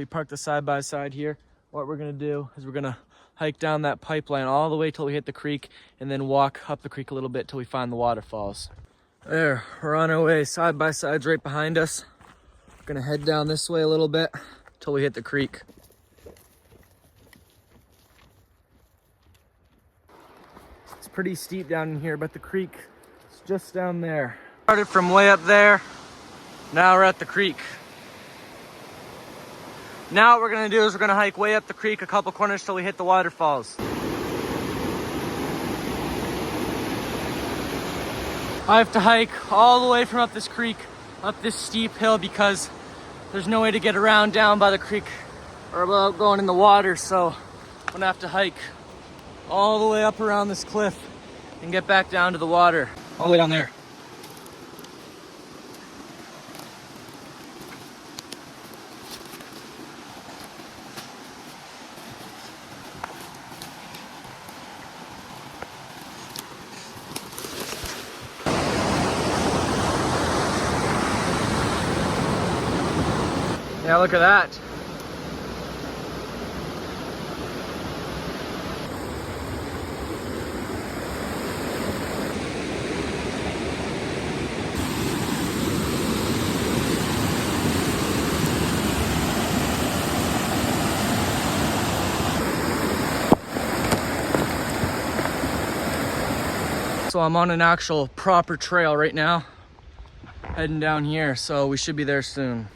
we parked the side-by-side here. What we're gonna do is we're gonna hike down that pipeline all the way till we hit the creek and then walk up the creek a little bit till we find the waterfalls. There, we're on our way. Side-by-side's right behind us. We're gonna head down this way a little bit till we hit the creek. It's pretty steep down in here, but the creek is just down there. Started from way up there. Now we're at the creek. Now what we're gonna do is we're gonna hike way up the creek a couple corners till we hit the waterfalls. I have to hike all the way from up this creek, up this steep hill, because there's no way to get around down by the creek or without going in the water. So I'm gonna have to hike all the way up around this cliff and get back down to the water. All the way down there. Yeah, look at that. So I'm on an actual proper trail right now, heading down here, so we should be there soon.